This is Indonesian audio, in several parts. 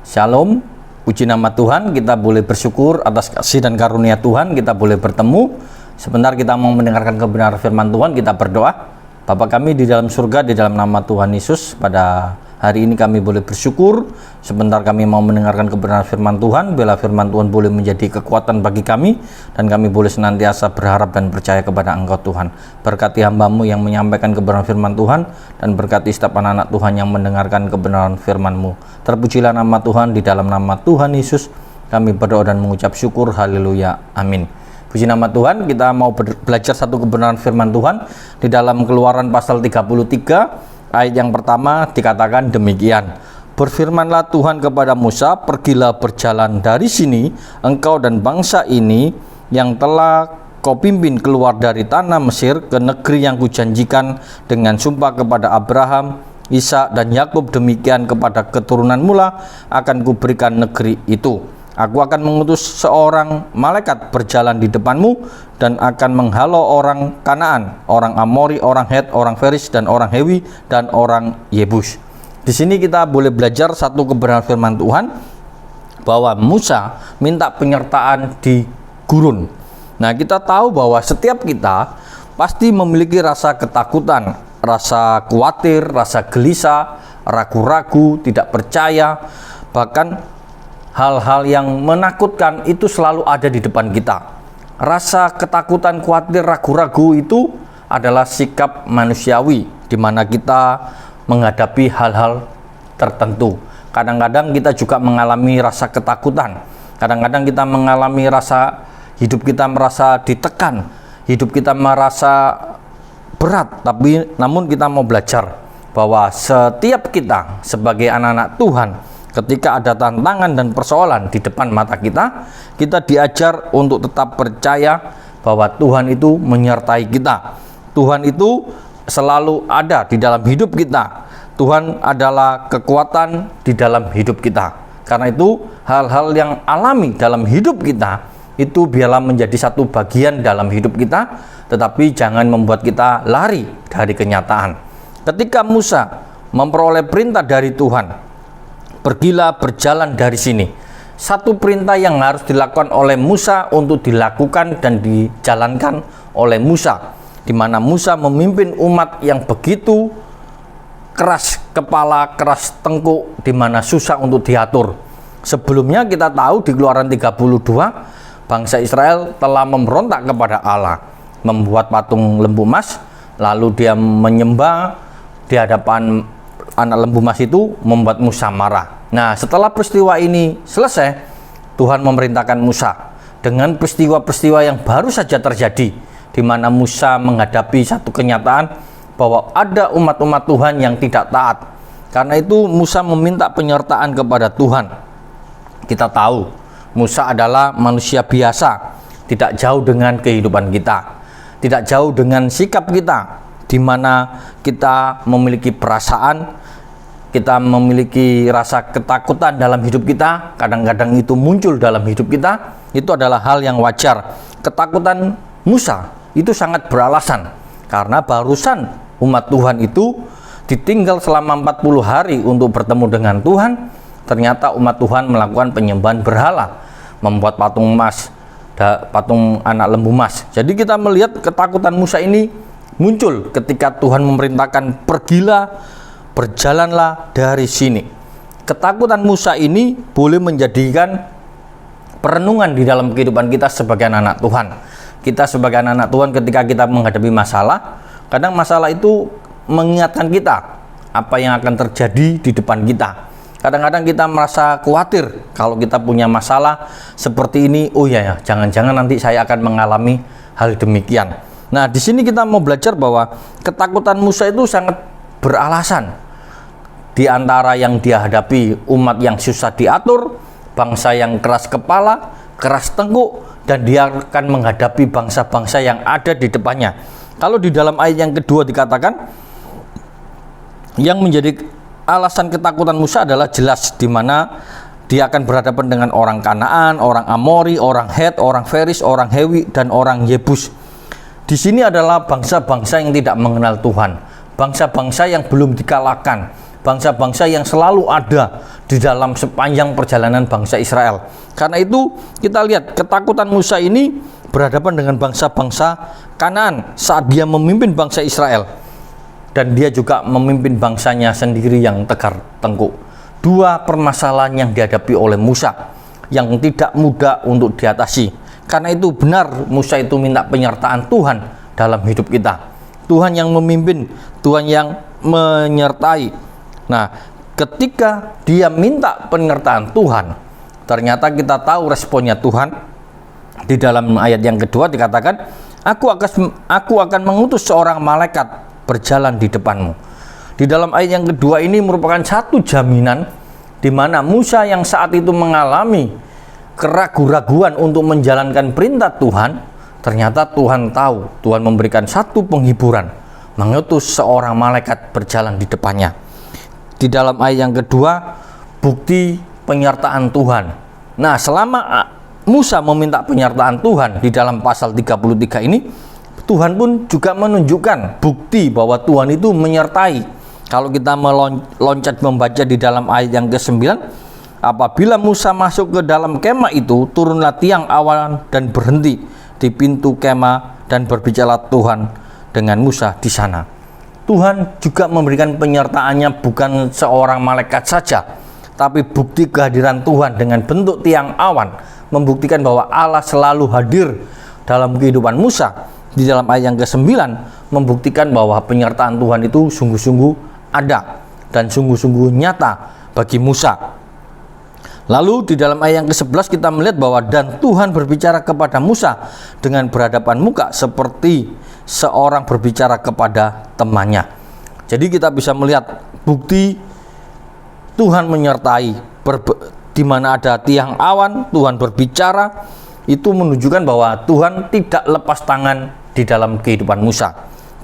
Shalom, puji nama Tuhan, kita boleh bersyukur atas kasih dan karunia Tuhan, kita boleh bertemu. Sebentar kita mau mendengarkan kebenaran firman Tuhan, kita berdoa. Bapa kami di dalam surga, di dalam nama Tuhan Yesus, pada hari ini kami boleh bersyukur. Sebentar kami mau mendengarkan kebenaran firman Tuhan, bila firman Tuhan boleh menjadi kekuatan bagi kami, dan kami boleh senantiasa berharap dan percaya kepada Engkau Tuhan. Berkati hamba-Mu yang menyampaikan kebenaran firman Tuhan, dan berkati setiap anak-anak Tuhan yang mendengarkan kebenaran firman-Mu. Terpujilah nama Tuhan, di dalam nama Tuhan Yesus kami berdoa dan mengucap syukur. Haleluya, amin. Puji nama Tuhan. Kita mau belajar satu kebenaran firman Tuhan di dalam Keluaran pasal 33 ayat yang pertama, dikatakan demikian. Berfirmanlah Tuhan kepada Musa, pergilah berjalan dari sini, engkau dan bangsa ini yang telah kau pimpin keluar dari tanah Mesir ke negeri yang kujanjikan dengan sumpah kepada Abraham, Ishak dan Yakub, demikian kepada keturunan mula akan kuberikan negeri itu. Aku akan mengutus seorang malaikat berjalan di depanmu dan akan menghalau orang Kanaan, orang Amori, orang Het, orang Feris dan orang Hewi dan orang Yebus. Di sini kita boleh belajar satu kebenaran firman Tuhan bahwa Musa minta penyertaan di gurun. Nah, kita tahu bahwa setiap kita pasti memiliki rasa ketakutan, rasa khawatir, rasa gelisah, ragu-ragu, tidak percaya, bahkan hal-hal yang menakutkan itu selalu ada di depan kita. Rasa ketakutan, khawatir, ragu-ragu itu adalah sikap manusiawi di mana kita menghadapi hal-hal tertentu. Kadang-kadang kita juga mengalami rasa ketakutan. Kadang-kadang kita mengalami rasa hidup kita merasa ditekan, hidup kita merasa berat. Namun kita mau belajar bahwa setiap kita sebagai anak-anak Tuhan, ketika ada tantangan dan persoalan di depan mata kita, kita diajar untuk tetap percaya bahwa Tuhan itu menyertai kita. Tuhan itu selalu ada di dalam hidup kita. Tuhan adalah kekuatan di dalam hidup kita. Karena itu hal-hal yang alami dalam hidup kita itu biarlah menjadi satu bagian dalam hidup kita, tetapi jangan membuat kita lari dari kenyataan. Ketika Musa memperoleh perintah dari Tuhan, pergilah berjalan dari sini. Satu perintah yang harus dilakukan oleh Musa untuk dilakukan dan dijalankan oleh Musa, di mana Musa memimpin umat yang begitu keras kepala, keras tengkuk, di mana susah untuk diatur. Sebelumnya kita tahu di Keluaran 32, bangsa Israel telah memberontak kepada Allah, membuat patung lembu emas, lalu dia menyembah di hadapan anak lembu emas itu, membuat Musa marah. Nah, setelah peristiwa ini selesai, Tuhan memerintahkan Musa dengan peristiwa-peristiwa yang baru saja terjadi, di mana Musa menghadapi satu kenyataan bahwa ada umat-umat Tuhan yang tidak taat. Karena itu Musa meminta penyertaan kepada Tuhan. Kita tahu Musa adalah manusia biasa, tidak jauh dengan kehidupan kita, tidak jauh dengan sikap kita, di mana kita memiliki perasaan, kita memiliki rasa ketakutan dalam hidup kita. Kadang-kadang itu muncul dalam hidup kita. Itu adalah hal yang wajar. Ketakutan Musa itu sangat beralasan, karena barusan umat Tuhan itu ditinggal selama 40 hari untuk bertemu dengan Tuhan. Ternyata umat Tuhan melakukan penyembahan berhala, membuat patung emas, patung anak lembu emas. Jadi kita melihat ketakutan Musa ini muncul ketika Tuhan memerintahkan, pergilah berjalanlah dari sini. Ketakutan Musa ini boleh menjadikan perenungan di dalam kehidupan kita sebagai anak Tuhan. Kita sebagai anak Tuhan, ketika kita menghadapi masalah, kadang masalah itu mengingatkan kita apa yang akan terjadi di depan kita. Kadang-kadang kita merasa khawatir kalau kita punya masalah seperti ini. Oh ya, jangan-jangan nanti saya akan mengalami hal demikian. Nah, di sini kita mau belajar bahwa ketakutan Musa itu sangat beralasan. Di antara yang dia hadapi, umat yang susah diatur, bangsa yang keras kepala, keras tengkuk, dan dia akan menghadapi bangsa-bangsa yang ada di depannya. Kalau di dalam ayat yang kedua dikatakan, yang menjadi alasan ketakutan Musa adalah jelas, di mana dia akan berhadapan dengan orang Kanaan, orang Amori, orang Het, orang Feris, orang Hewi, dan orang Yebus. Di sini adalah bangsa-bangsa yang tidak mengenal Tuhan, bangsa-bangsa yang belum dikalahkan, bangsa-bangsa yang selalu ada di dalam sepanjang perjalanan bangsa Israel. Karena itu kita lihat ketakutan Musa ini berhadapan dengan bangsa-bangsa Kanaan saat dia memimpin bangsa Israel, dan dia juga memimpin bangsanya sendiri yang tegar tengkuk. Dua permasalahan yang dihadapi oleh Musa yang tidak mudah untuk diatasi. Karena itu benar Musa itu minta penyertaan Tuhan dalam hidup kita. Tuhan yang memimpin, Tuhan yang menyertai. Nah, ketika dia minta penyertaan Tuhan, ternyata kita tahu responnya Tuhan. Di dalam ayat yang kedua dikatakan, Aku akan mengutus seorang malaikat berjalan di depanmu. Di dalam ayat yang kedua ini merupakan satu jaminan di mana Musa yang saat itu mengalami keraguan-raguan untuk menjalankan perintah Tuhan, ternyata Tuhan tahu, Tuhan memberikan satu penghiburan, mengutus seorang malaikat berjalan di depannya. Di dalam ayat yang kedua, bukti penyertaan Tuhan. Nah, selama Musa meminta penyertaan Tuhan di dalam pasal 33 ini, Tuhan pun juga menunjukkan bukti bahwa Tuhan itu menyertai. Kalau kita meloncat membaca di dalam ayat yang ke-9, apabila Musa masuk ke dalam kemah itu, turunlah tiang awan dan berhenti di pintu kemah, dan berbicara Tuhan dengan Musa di sana. Tuhan juga memberikan penyertaannya bukan seorang malaikat saja, tapi bukti kehadiran Tuhan dengan bentuk tiang awan membuktikan bahwa Allah selalu hadir dalam kehidupan Musa. Di dalam ayat yang ke-9 membuktikan bahwa penyertaan Tuhan itu sungguh-sungguh ada dan sungguh-sungguh nyata bagi Musa. Lalu di dalam ayat yang ke-11 kita melihat bahwa dan Tuhan berbicara kepada Musa dengan berhadapan muka seperti seorang berbicara kepada temannya. Jadi kita bisa melihat bukti Tuhan menyertai, di mana ada tiang awan, Tuhan berbicara, itu menunjukkan bahwa Tuhan tidak lepas tangan di dalam kehidupan Musa.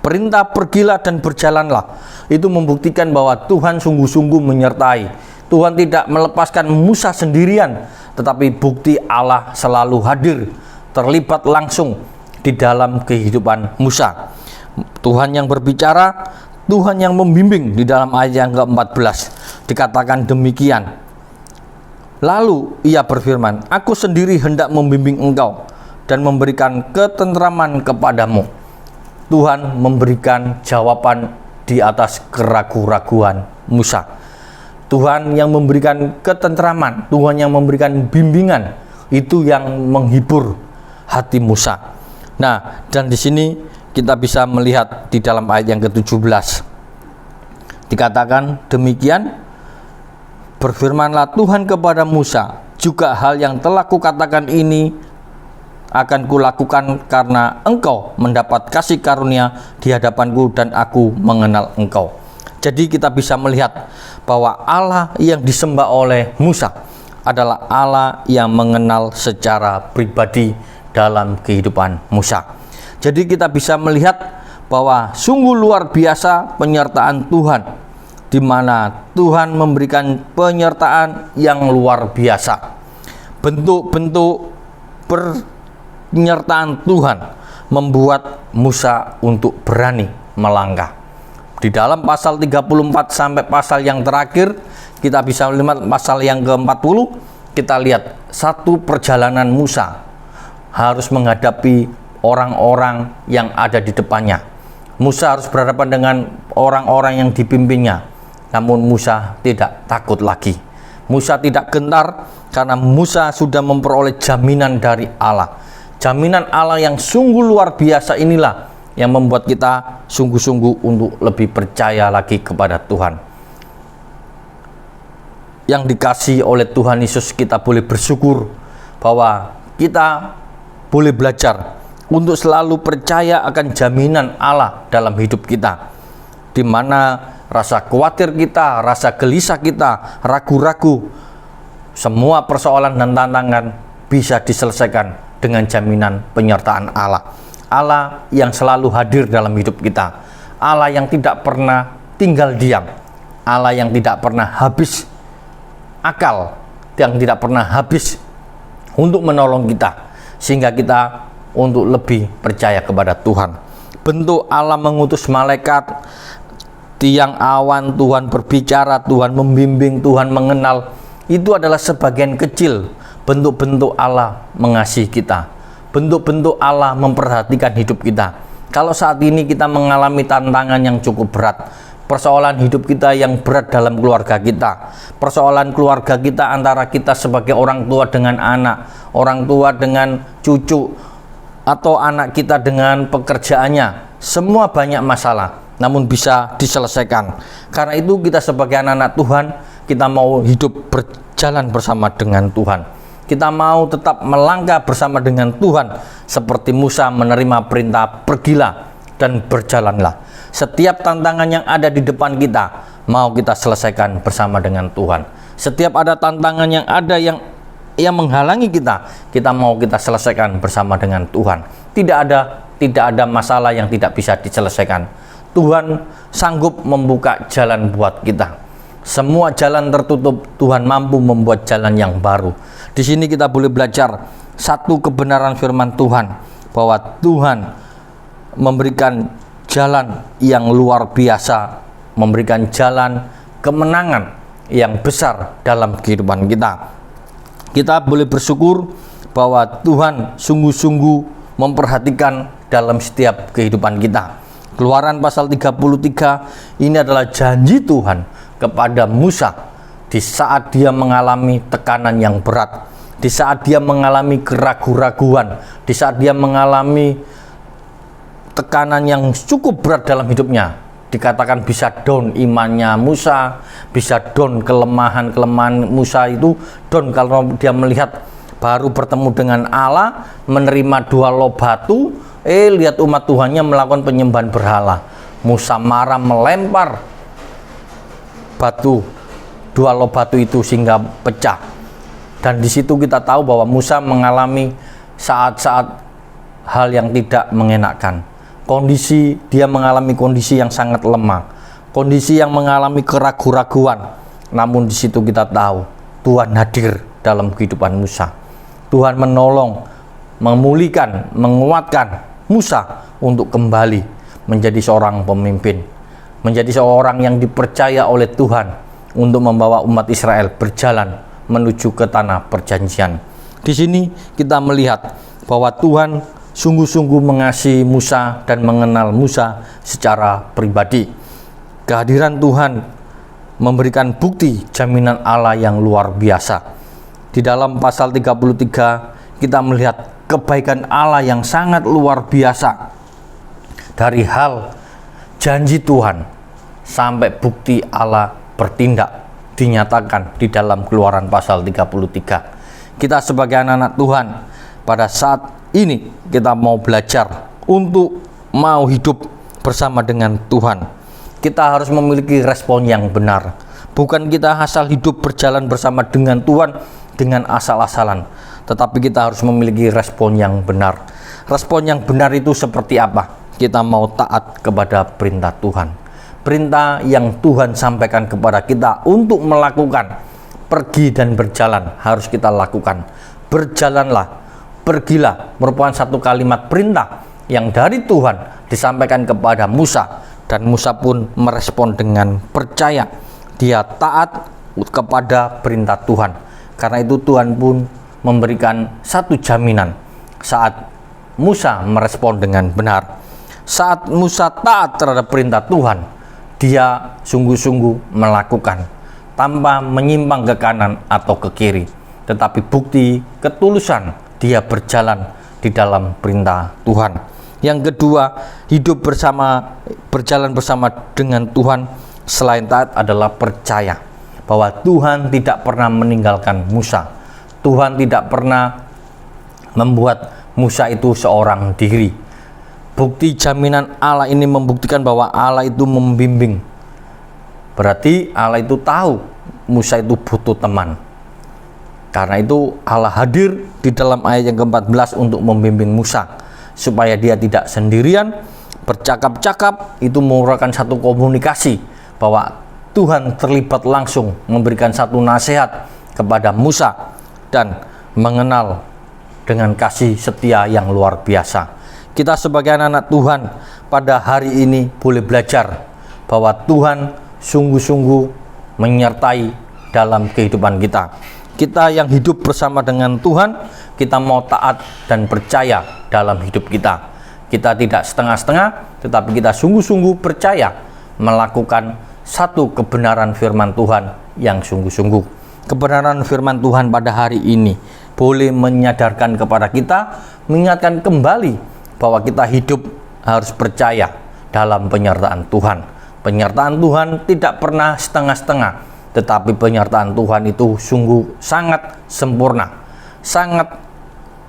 Perintah pergilah dan berjalanlah, itu membuktikan bahwa Tuhan sungguh-sungguh menyertai. Tuhan tidak melepaskan Musa sendirian, tetapi bukti Allah selalu hadir, terlibat langsung di dalam kehidupan Musa. Tuhan yang berbicara, Tuhan yang membimbing. Di dalam ayat yang ke-14 dikatakan demikian. Lalu ia berfirman, Aku sendiri hendak membimbing engkau dan memberikan ketentraman kepadamu. Tuhan memberikan jawaban di atas keraguan-raguan Musa. Tuhan yang memberikan ketentraman, Tuhan yang memberikan bimbingan, itu yang menghibur hati Musa. Nah, dan di sini kita bisa melihat di dalam ayat yang ke-17 dikatakan demikian, berfirmanlah Tuhan kepada Musa, juga hal yang telah kukatakan ini akan kulakukan karena engkau mendapat kasih karunia di hadapanku dan aku mengenal engkau. Jadi kita bisa melihat bahwa Allah yang disembah oleh Musa adalah Allah yang mengenal secara pribadi dalam kehidupan Musa. Jadi kita bisa melihat bahwa sungguh luar biasa penyertaan Tuhan, di mana Tuhan memberikan penyertaan yang luar biasa. Bentuk-bentuk penyertaan Tuhan membuat Musa untuk berani melangkah. Di dalam pasal 34 sampai pasal yang terakhir, kita bisa melihat pasal yang ke-40, kita lihat satu perjalanan Musa harus menghadapi orang-orang yang ada di depannya. Musa harus berhadapan dengan orang-orang yang dipimpinnya. Namun Musa tidak takut lagi. Musa tidak gentar karena Musa sudah memperoleh jaminan dari Allah. Jaminan Allah yang sungguh luar biasa inilah yang membuat kita sungguh-sungguh untuk lebih percaya lagi kepada Tuhan. Yang dikasihi oleh Tuhan Yesus, kita boleh bersyukur bahwa kita boleh belajar untuk selalu percaya akan jaminan Allah dalam hidup kita, di mana rasa khawatir kita, rasa gelisah kita, ragu-ragu, semua persoalan dan tantangan bisa diselesaikan dengan jaminan penyertaan Allah. Allah yang selalu hadir dalam hidup kita, Allah yang tidak pernah tinggal diam, Allah yang tidak pernah habis akal, yang tidak pernah habis untuk menolong kita, sehingga kita untuk lebih percaya kepada Tuhan. Bentuk Allah mengutus malaikat tiang awan, Tuhan berbicara, Tuhan membimbing, Tuhan mengenal. Itu adalah sebagian kecil bentuk-bentuk Allah mengasihi kita, bentuk-bentuk Allah memperhatikan hidup kita. Kalau saat ini kita mengalami tantangan yang cukup berat, persoalan hidup kita yang berat dalam keluarga kita, persoalan keluarga kita antara kita sebagai orang tua dengan anak, orang tua dengan cucu, atau anak kita dengan pekerjaannya, semua banyak masalah, namun bisa diselesaikan. Karena itu kita sebagai anak-anak Tuhan, kita mau hidup berjalan bersama dengan Tuhan. Kita mau tetap melangkah bersama dengan Tuhan, seperti Musa menerima perintah, pergilah dan berjalanlah. Setiap tantangan yang ada di depan kita, mau kita selesaikan bersama dengan Tuhan. Setiap ada tantangan yang ada yang menghalangi kita mau kita selesaikan bersama dengan Tuhan. Tidak ada masalah yang tidak bisa diselesaikan. Tuhan sanggup membuka jalan buat kita. Semua jalan tertutup, Tuhan mampu membuat jalan yang baru. Di sini kita boleh belajar satu kebenaran firman Tuhan, bahwa Tuhan memberikan jalan yang luar biasa, memberikan jalan kemenangan yang besar dalam kehidupan kita. Kita boleh bersyukur bahwa Tuhan sungguh-sungguh memperhatikan dalam setiap kehidupan kita. Keluaran pasal 33 ini adalah janji Tuhan kepada Musa di saat dia mengalami tekanan yang berat, di saat dia mengalami keraguan-raguan, di saat dia mengalami tekanan yang cukup berat dalam hidupnya. Dikatakan bisa down imannya Musa, bisa down kelemahan Musa itu down kalau dia melihat baru bertemu dengan Allah, menerima 2 loh batu, lihat umat Tuhannya melakukan penyembahan berhala. Musa marah, melempar batu, 2 loh batu itu sehingga pecah. Dan di situ kita tahu bahwa Musa mengalami saat-saat hal yang tidak mengenakan. Dia mengalami kondisi yang sangat lemah, kondisi yang mengalami keraguan-raguan. Namun di situ kita tahu Tuhan hadir dalam kehidupan Musa. Tuhan menolong, memulihkan, menguatkan Musa untuk kembali menjadi seorang pemimpin, menjadi seorang yang dipercaya oleh Tuhan untuk membawa umat Israel berjalan menuju ke tanah perjanjian. Di sini kita melihat bahwa Tuhan sungguh-sungguh mengasihi Musa dan mengenal Musa secara pribadi. Kehadiran Tuhan memberikan bukti jaminan Allah yang luar biasa. Di dalam pasal 33 kita melihat kebaikan Allah yang sangat luar biasa. Dari hal janji Tuhan sampai bukti Allah bertindak dinyatakan di dalam Keluaran pasal 33. Kita sebagai anak-anak Tuhan, pada saat ini kita mau belajar untuk mau hidup bersama dengan Tuhan. Kita harus memiliki respon yang benar. Bukan kita asal hidup berjalan bersama dengan Tuhan dengan asal-asalan, tetapi kita harus memiliki respon yang benar. Respon yang benar itu seperti apa? Kita mau taat kepada perintah Tuhan. Perintah yang Tuhan sampaikan kepada kita untuk melakukan, pergi dan berjalan, harus kita lakukan. Berjalanlah, pergilah merupakan satu kalimat perintah yang dari Tuhan disampaikan kepada Musa, dan Musa pun merespon dengan percaya. Dia taat kepada perintah Tuhan. Karena itu Tuhan pun memberikan satu jaminan saat Musa merespon dengan benar. Saat Musa taat terhadap perintah Tuhan, dia sungguh-sungguh melakukan tanpa menyimpang ke kanan atau ke kiri, tetapi bukti ketulusan dia berjalan di dalam perintah Tuhan. Yang kedua, berjalan bersama dengan Tuhan selain taat adalah percaya bahwa Tuhan tidak pernah meninggalkan Musa. Tuhan tidak pernah membuat Musa itu seorang diri. Bukti jaminan Allah ini membuktikan bahwa Allah itu membimbing. Berarti Allah itu tahu Musa itu butuh teman. Karena itu Allah hadir di dalam ayat yang ke-14 untuk membimbing Musa supaya dia tidak sendirian. Bercakap-cakap itu merupakan satu komunikasi bahwa Tuhan terlibat langsung memberikan satu nasihat kepada Musa dan mengenal dengan kasih setia yang luar biasa. Kita sebagai anak-anak Tuhan pada hari ini boleh belajar bahwa Tuhan sungguh-sungguh menyertai dalam kehidupan kita. Kita yang hidup bersama dengan Tuhan, kita mau taat dan percaya dalam hidup kita. Kita tidak setengah-setengah, tetapi kita sungguh-sungguh percaya melakukan satu kebenaran firman Tuhan yang sungguh-sungguh. Kebenaran firman Tuhan pada hari ini boleh menyadarkan kepada kita, mengingatkan kembali bahwa kita hidup harus percaya dalam penyertaan Tuhan. Penyertaan Tuhan tidak pernah setengah-setengah, tetapi penyertaan Tuhan itu sungguh sangat sempurna, sangat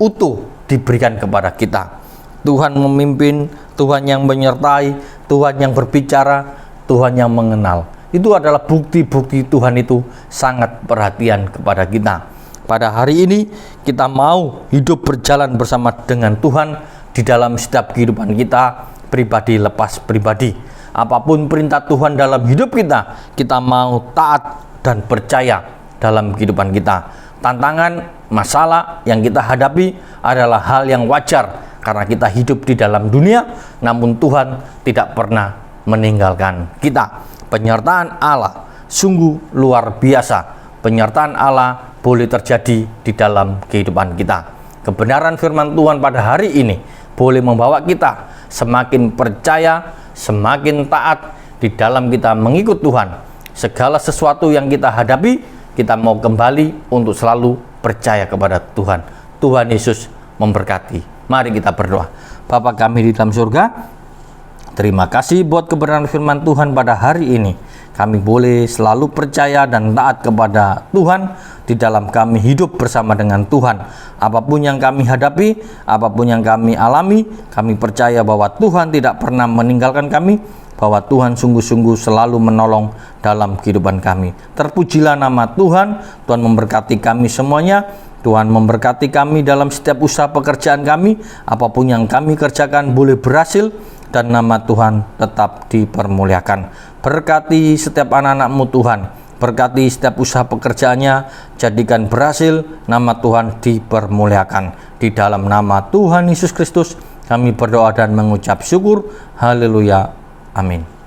utuh diberikan kepada kita. Tuhan memimpin, Tuhan yang menyertai, Tuhan yang berbicara, Tuhan yang mengenal. Itu adalah bukti-bukti Tuhan itu sangat perhatian kepada kita. Pada hari ini kita mau hidup berjalan bersama dengan Tuhan di dalam setiap kehidupan kita, pribadi lepas pribadi. Apapun perintah Tuhan dalam hidup kita, kita mau taat dan percaya dalam kehidupan kita. Tantangan, masalah yang kita hadapi adalah hal yang wajar karena kita hidup di dalam dunia, namun Tuhan tidak pernah meninggalkan kita. Penyertaan Allah sungguh luar biasa. Penyertaan Allah boleh terjadi di dalam kehidupan kita. Kebenaran firman Tuhan pada hari ini boleh membawa kita semakin percaya, semakin taat di dalam kita mengikut Tuhan. Segala sesuatu yang kita hadapi, kita mau kembali untuk selalu percaya kepada Tuhan. Tuhan Yesus memberkati. Mari kita berdoa. Bapa kami di dalam surga, terima kasih buat kebenaran firman Tuhan pada hari ini. Kami boleh selalu percaya dan taat kepada Tuhan di dalam kami hidup bersama dengan Tuhan. Apapun yang kami hadapi, apapun yang kami alami, kami percaya bahwa Tuhan tidak pernah meninggalkan kami, bahwa Tuhan sungguh-sungguh selalu menolong dalam kehidupan kami. Terpujilah nama Tuhan. Tuhan memberkati kami semuanya. Tuhan memberkati kami dalam setiap usaha pekerjaan kami. Apapun yang kami kerjakan boleh berhasil dan nama Tuhan tetap dipermuliakan. Berkati setiap anak-anak-Mu Tuhan. Berkati setiap usaha pekerjaannya, jadikan berhasil, nama Tuhan dipermuliakan. Di dalam nama Tuhan Yesus Kristus kami berdoa dan mengucap syukur. Haleluya. Amin.